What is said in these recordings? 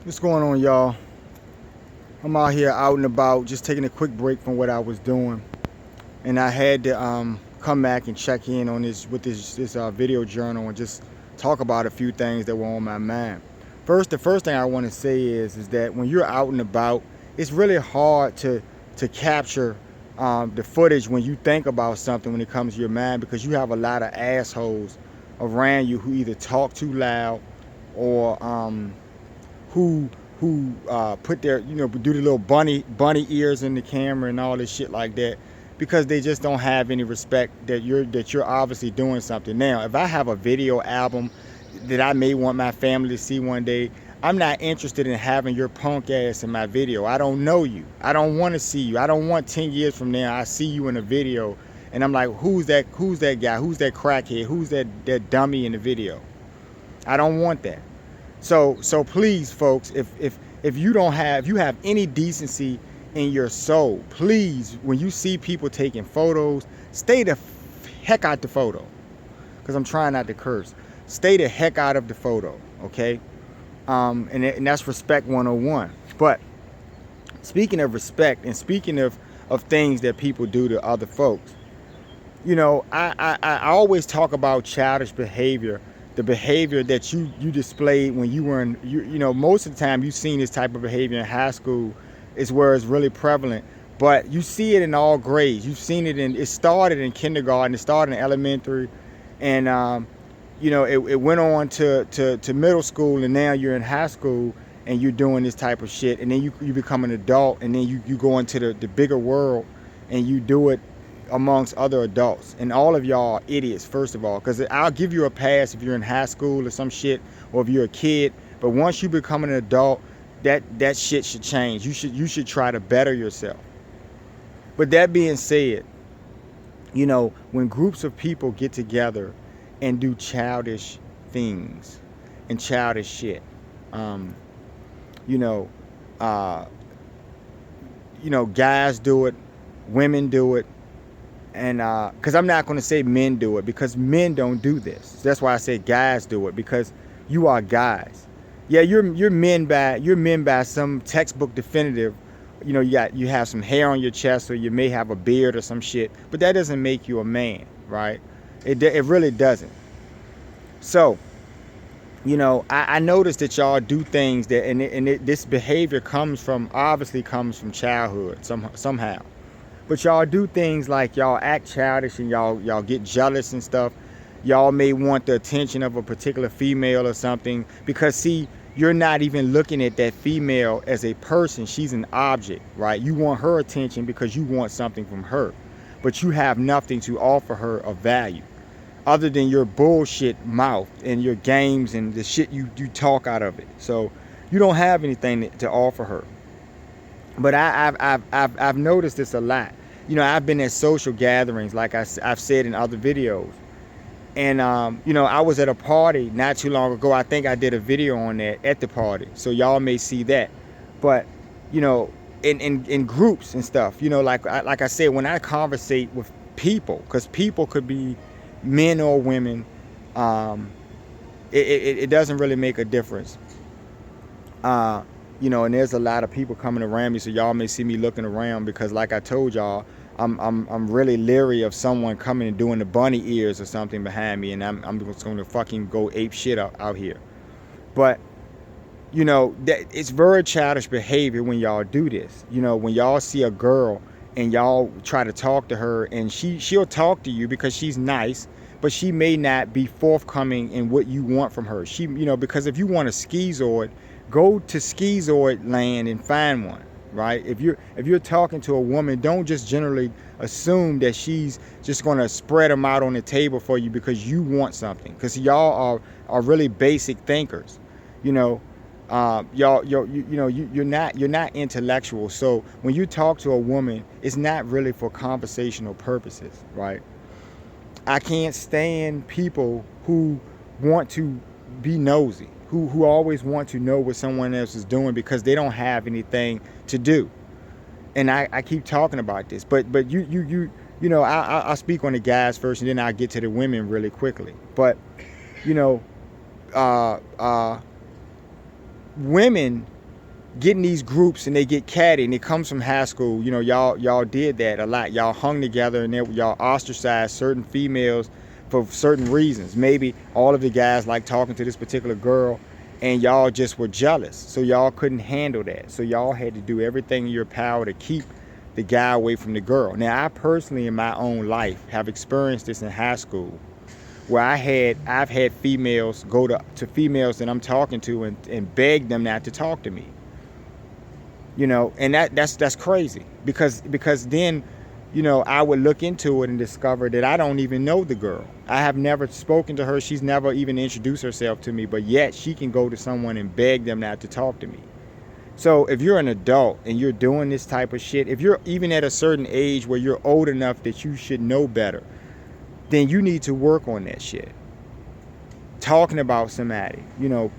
What's going on, y'all? I'm out here out and about, just taking a quick break from what I was doing, and I had to come back and check in on this with this video journal and just talk about a few things that were on my mind. The first thing I want to say is that when you're out and about, it's really hard to capture the footage when you think about something when it comes to your mind, because you have a lot of assholes around you who either talk too loud or who put their, do the little bunny ears in the camera and all this shit like that, because they just don't have any respect that you're obviously doing something. Now, if I have a video album that I may want my family to see one day, I'm not interested in having your punk ass in my video. I don't know you. I don't want to see you. I don't want 10 years from now I see you in a video and I'm like, who's that guy? Who's that crackhead? Who's that dummy in the video? I don't want that. So please, folks, if you have any decency in your soul, please, when you see people taking photos, stay the heck out the photo. Because I'm trying not to curse. Stay the heck out of the photo, okay? And that's respect 101. But speaking of respect and speaking of things that people do to other folks, I always talk about childish behavior, the behavior that you displayed when you were in, most of the time you've seen this type of behavior in high school is where it's really prevalent. But you see it in all grades. You've seen it started in kindergarten, it started in elementary, and it went on to middle school, and now you're in high school and you're doing this type of shit, and then you become an adult, and then you go into the bigger world and you do it amongst other adults. And all of y'all are idiots, first of all, because I'll give you a pass if you're in high school or some shit, or if you're a kid, but once you become an adult, that shit should change. You should try to better yourself. But that being said, when groups of people get together and do childish things and childish shit, guys do it, women do it, and because I'm not going to say men do it, because men don't do this. That's why I say guys do it, because you are guys. Yeah, you're men by some textbook definitive. You have some hair on your chest, or you may have a beard or some shit, but that doesn't make you a man, right? It really doesn't. So, I noticed that y'all do things that, this behavior obviously comes from childhood somehow. But y'all do things like y'all act childish and y'all get jealous and stuff. Y'all may want the attention of a particular female or something, because see, you're not even looking at that female as a person. She's an object, right? You want her attention because you want something from her, but you have nothing to offer her of value other than your bullshit mouth and your games and the shit you talk out of it. So you don't have anything to offer her. But I've noticed this a lot. I've been at social gatherings, like I've said in other videos. And, I was at a party not too long ago. I think I did a video on that at the party. So y'all may see that. But, in groups and stuff, like I said, when I conversate with people, because people could be men or women, it doesn't really make a difference. And there's a lot of people coming around me, so y'all may see me looking around, because like I told y'all, I'm really leery of someone coming and doing the bunny ears or something behind me, and I'm just going to fucking go ape shit out here. But that it's very childish behavior when y'all do this. When y'all see a girl and y'all try to talk to her, and she'll talk to you because she's nice, but she may not be forthcoming in what you want from her. Because if you want a schizoid, go to schizoid land and find one, right? If you're talking to a woman, don't just generally assume that she's just going to spread them out on the table for you because you want something. Because y'all are really basic thinkers, you're not intellectual. So when you talk to a woman, it's not really for conversational purposes, right? I can't stand people who want to be nosy, who always want to know what someone else is doing because they don't have anything to do. And I keep talking about this, but I'll speak on the guys first, and then I'll get to the women really quickly. But women get in these groups and they get catty, and it comes from high school. You know, y'all did that a lot. Y'all hung together and y'all ostracized certain females for certain reasons. Maybe all of the guys like talking to this particular girl, and y'all just were jealous, so y'all couldn't handle that. So y'all had to do everything in your power to keep the guy away from the girl. Now, I personally, in my own life, have experienced this in high school, where I've had females go to females that I'm talking to and beg them not to talk to me. You know, and that's crazy, because then, you know, I would look into it and discover that I don't even know the girl. I have never spoken to her. She's never even introduced herself to me, but yet she can go to someone and beg them not to talk to me. So if you're an adult and you're doing this type of shit, if you're even at a certain age where you're old enough that you should know better, then you need to work on that shit. Talking about somebody, you know,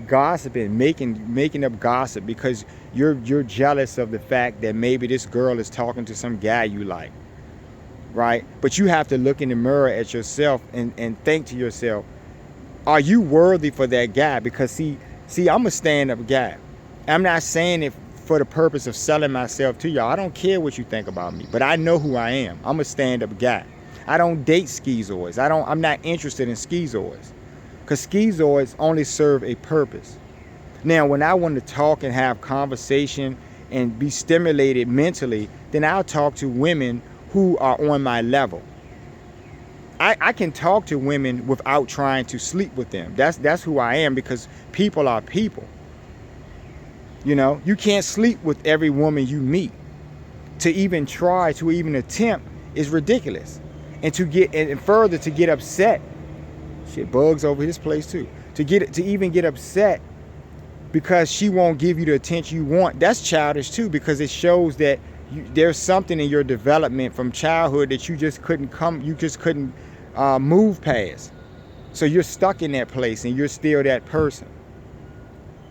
gossiping, making up gossip because you're jealous of the fact that maybe this girl is talking to some guy you like, right? But you have to look in the mirror at yourself and think to yourself, are you worthy for that guy? Because see, I'm a stand-up guy. I'm not saying it for the purpose of selling myself to y'all. I don't care what you think about me, but I know who I am. I'm a stand-up guy. I don't date schizoids. I'm not interested in schizoids, because schizoids only serve a purpose. Now, when I want to talk and have conversation and be stimulated mentally, then I'll talk to women who are on my level. I can talk to women without trying to sleep with them. That's who I am, because people are people. You know, you can't sleep with every woman you meet. To even try, to even attempt is ridiculous. And further to get upset. Shit, bugs over his place too. To even get upset because she won't give you the attention you want, that's childish too, because it shows that there's something in your development from childhood that you just couldn't move past. So you're stuck in that place and you're still that person.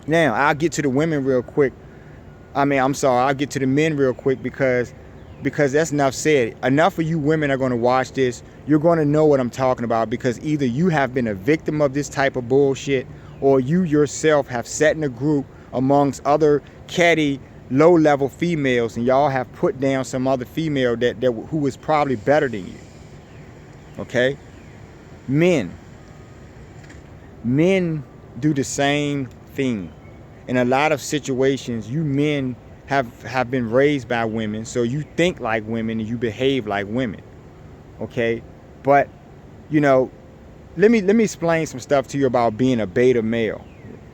Now, I'll get to the women real quick. I'll get to the men real quick, because that's enough said. Enough of you women are going to watch this. You're going to know what I'm talking about, because either you have been a victim of this type of bullshit, or you yourself have sat in a group amongst other catty, low-level females, and y'all have put down some other female who is probably better than you. Okay? Men do the same thing. In a lot of situations, you men have been raised by women, so you think like women and you behave like women. Okay? But, you know, let me explain some stuff to you about being a beta male.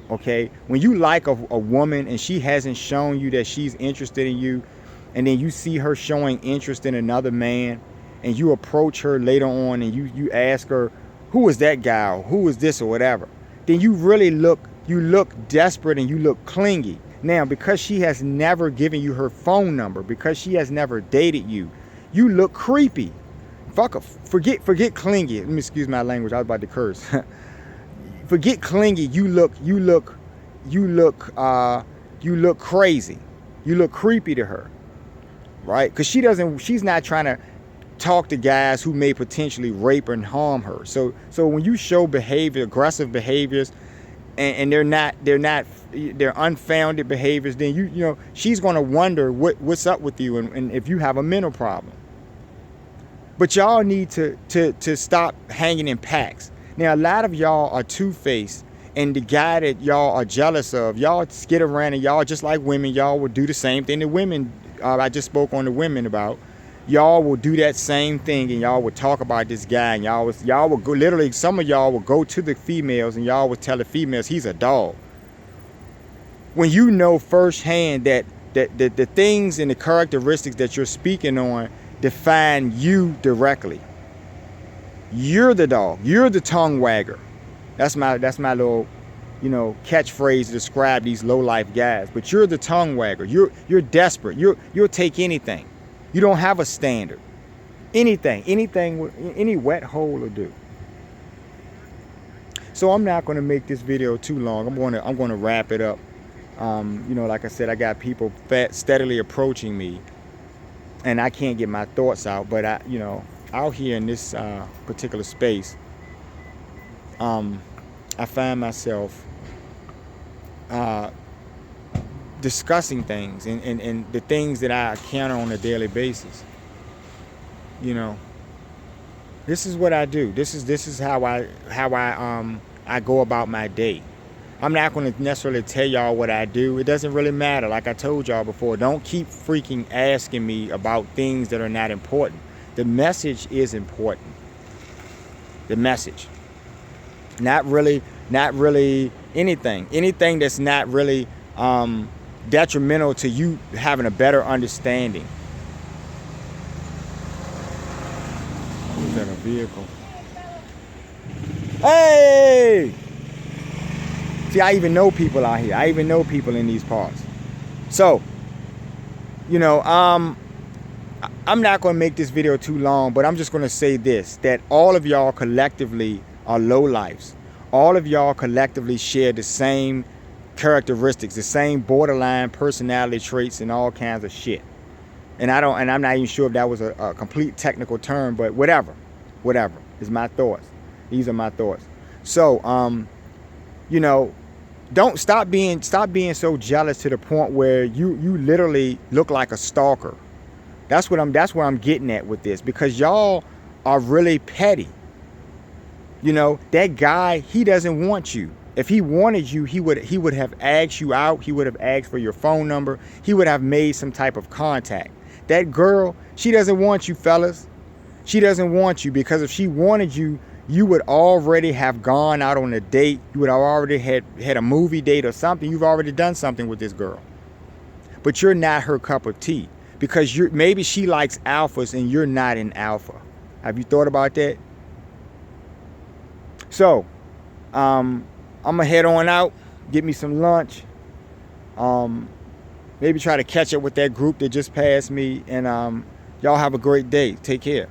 Okay? When you like a woman and she hasn't shown you that she's interested in you, and then you see her showing interest in another man, and you approach her later on and you ask her, who is that guy, or who is this, or whatever, then you really look desperate and you look clingy. Now, because she has never given you her phone number, because she has never dated you, you look creepy. Forget clingy. Let me excuse my language. I was about to curse. Forget clingy. You look crazy. You look creepy to her, right? Because she's not trying to talk to guys who may potentially rape and harm her. So when you show aggressive behaviors, and they're unfounded behaviors, then you know she's going to wonder what's up with you, and if you have a mental problem. But y'all need to stop hanging in packs. Now, a lot of y'all are two-faced, and the guy that y'all are jealous of, y'all skid around, and y'all, just like women, y'all will do the same thing that women, I just spoke on the women about. Y'all will do that same thing, and y'all would talk about this guy, and y'all would go, literally, some of y'all will go to the females, and y'all would tell the females he's a dog. When you know firsthand that the things and the characteristics that you're speaking on define you directly. You're the dog. You're the tongue wagger. That's my little, you know, catchphrase to describe these low life guys. But you're the tongue wagger. You're desperate. You'll take anything. You don't have a standard. Anything, any wet hole will do. So I'm not going to make this video too long. I'm going to wrap it up. You know, like I said, I got people steadily approaching me, and I can't get my thoughts out. But out here in this particular space, I find myself discussing things and the things that I encounter on a daily basis. You know, this is what I do. This is how I go about my day. I'm not going to necessarily tell y'all what I do. It doesn't really matter. Like I told y'all before, don't keep freaking asking me about things that are not important. The message is important. The message. Not really anything. Anything that's not really detrimental to you having a better understanding. Who's in a vehicle? Hey! See, I even know people out here. I even know people in these parts. So, you know, I'm not going to make this video too long, but I'm just going to say this, that all of y'all collectively are lowlifes. All of y'all collectively share the same characteristics, the same borderline personality traits and all kinds of shit. And I'm not even sure if that was a complete technical term, but whatever is my thoughts. These are my thoughts. So, you know, don't stop being so jealous to the point where you literally look like a stalker. That's where I'm getting at with this, because y'all are really petty. You know, that guy, he doesn't want you. If he wanted you, he would have asked you out. He would have asked for your phone number. He would have made some type of contact. That girl, she doesn't want you, fellas. She doesn't want you, because if she wanted you, you would already have gone out on a date. You would have already had a movie date or something. You've already done something with this girl. But you're not her cup of tea, because maybe she likes alphas and you're not an alpha. Have you thought about that? So, I'm gonna head on out, get me some lunch. Maybe try to catch up with that group that just passed me, and y'all have a great day. Take care.